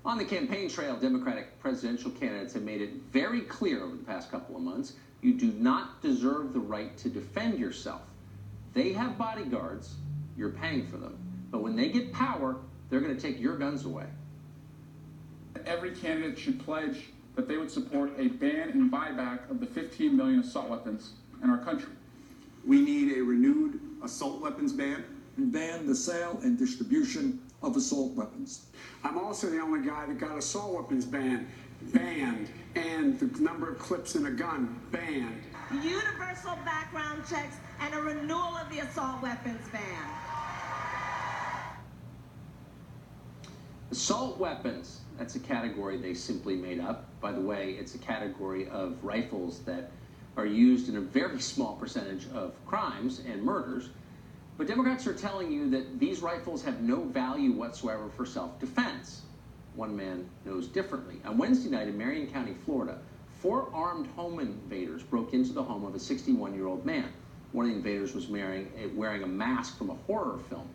On the campaign trail, Democratic presidential candidates have made it very clear over the past couple of months, you do not deserve the right to defend yourself. They have bodyguards, you're paying for them. But when they get power, they're going to take your guns away. Every candidate should pledge that they would support a ban and buyback of the 15 million assault weapons in our country. We need a renewed assault weapons ban. And ban the sale and distribution of assault weapons. I'm also the only guy that got assault weapons banned, and the number of clips in a gun banned. Universal background checks and a renewal of the assault weapons ban. Assault weapons, that's a category they simply made up. By the way, it's a category of rifles that are used in a very small percentage of crimes and murders. But Democrats are telling you that these rifles have no value whatsoever for self-defense. One man knows differently. On Wednesday night in Marion County, Florida, 4 armed home invaders broke into the home of a 61-year-old man. One of the invaders was wearing a mask from a horror film.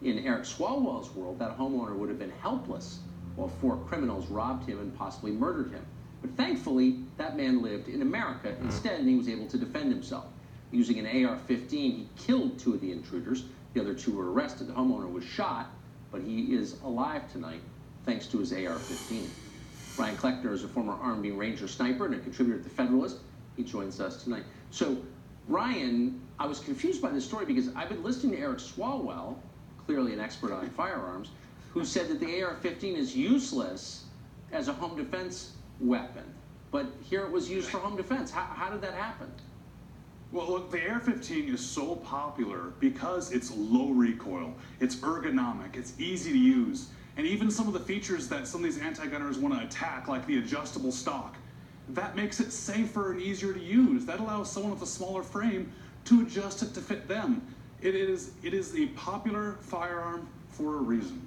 In Eric Swalwell's world, that homeowner would have been helpless while 4 criminals robbed him and possibly murdered him. But thankfully, that man lived in America instead, and he was able to defend himself. Using an AR-15, he killed 2 of the intruders. The other 2 were arrested. The homeowner was shot, but he is alive tonight thanks to his AR-15. Ryan Kleckner is a former Army Ranger sniper and a contributor at The Federalist. He joins us tonight. So, Ryan, I was confused by this story because I've been listening to Eric Swalwell, clearly an expert on firearms, who said that the AR-15 is useless as a home defense weapon. But here it was used for home defense. How did that happen? Well, look, the AR-15 is so popular because it's low recoil, it's ergonomic, it's easy to use, and even some of the features that some of these anti-gunners want to attack, like the adjustable stock, that makes it safer and easier to use. That allows someone with a smaller frame to adjust it to fit them. It is a popular firearm for a reason.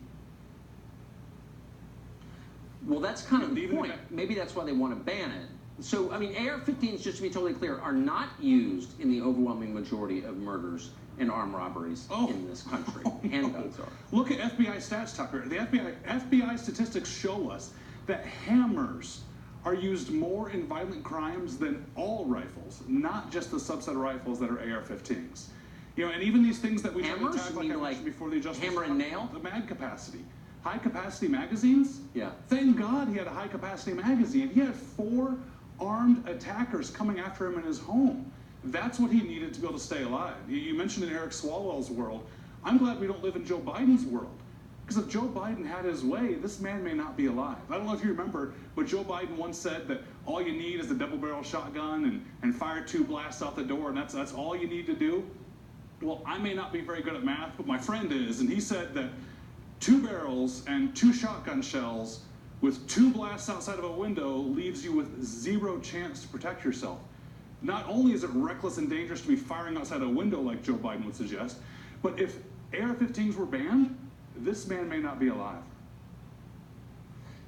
Well, that's kind of the point. Maybe that's why they want to ban it. So, I mean, AR-15s, just to be totally clear, are not used in the overwhelming majority of murders and armed robberies in this country. Handguns are. Look at FBI stats, Tucker. The FBI statistics show us that hammers are used more in violent crimes than all rifles, not just the subset of rifles that are AR-15s. You know, and even these things that we hammers, attack, like I mentioned before, the adjustable hammer and nail, the mag capacity. High-capacity magazines? Yeah. Thank God he had a high-capacity magazine. He had 4 armed attackers coming after him in his home. That's what he needed to be able to stay alive. You mentioned in Eric Swalwell's world. I'm glad we don't live in Joe Biden's world. Because if Joe Biden had his way, this man may not be alive. I don't know if you remember, but Joe Biden once said that all you need is a double-barrel shotgun and fire 2 blasts out the door, and that's all you need to do. Well, I may not be very good at math, but my friend is, and he said that 2 barrels and 2 shotgun shells with 2 blasts outside of a window leaves you with 0 chance to protect yourself. Not only is it reckless and dangerous to be firing outside a window like Joe Biden would suggest, but if AR-15s were banned, this man may not be alive.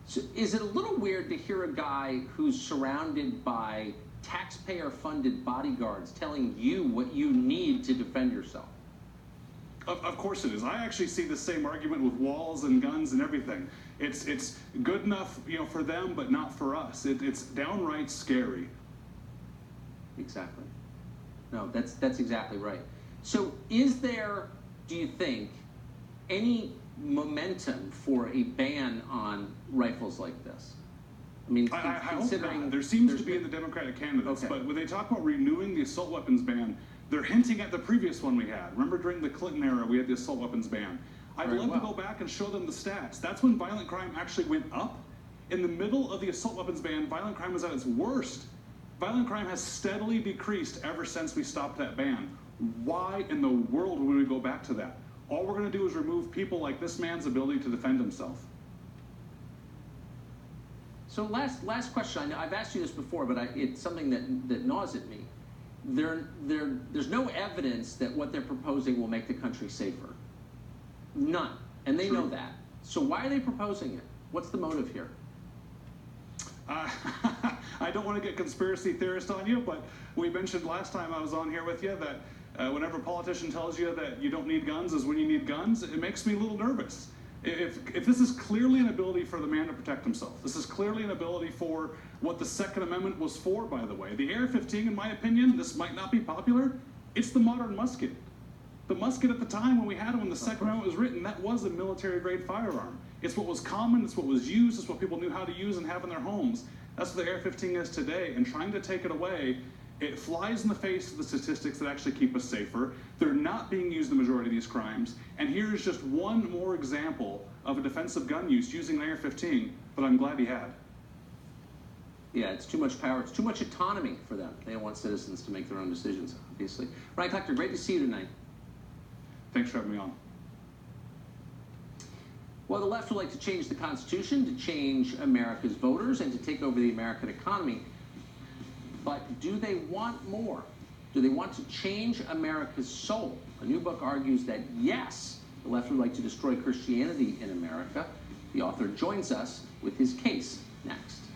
So is it a little weird to hear a guy who's surrounded by taxpayer-funded bodyguards telling you what you need to defend yourself? Of course it is. I actually see the same argument with walls and guns and everything. It's good enough, you know, for them, but not for us. It's downright scary. Exactly. No, that's exactly right. So is there, do you think, any momentum for a ban on rifles like this? I mean, I hope not. There seems to be in the Democratic candidates, but when they talk about renewing the assault weapons ban, they're hinting at the previous one we had. Remember during the Clinton era, we had the assault weapons ban. I'd love to go back and show them the stats. That's when violent crime actually went up. In the middle of the assault weapons ban, violent crime was at its worst. Violent crime has steadily decreased ever since we stopped that ban. Why in the world would we go back to that? All we're going to do is remove people like this man's ability to defend himself. So last question. I know I've asked you this before, but it's something that gnaws at me. There's no evidence that what they're proposing will make the country safer. None. And they know that. So why are they proposing it? What's the motive here? I don't want to get conspiracy theorist on you, but we mentioned last time I was on here with you that whenever a politician tells you that you don't need guns is when you need guns, it makes me a little nervous. If this is clearly an ability for the man to protect himself, this is clearly an ability for what the Second Amendment was for, by the way. The AR-15, in my opinion, this might not be popular, it's the modern musket. The musket at the time when we had it, when the Second Amendment was written, that was a military-grade firearm. It's what was common, it's what was used, it's what people knew how to use and have in their homes. That's what the AR-15 is today, and trying to take it away, it flies in the face of the statistics that actually keep us safer. They're not being used in the majority of these crimes, and here's just one more example of a defensive gun use using an AR-15 that I'm glad he had. Yeah, it's too much power. It's too much autonomy for them. They don't want citizens to make their own decisions, obviously. Ryan Kleckner, great to see you tonight. Thanks for having me on. Well, the left would like to change the Constitution, to change America's voters, and to take over the American economy. But do they want more? Do they want to change America's soul? A new book argues that yes, the left would like to destroy Christianity in America. The author joins us with his case next.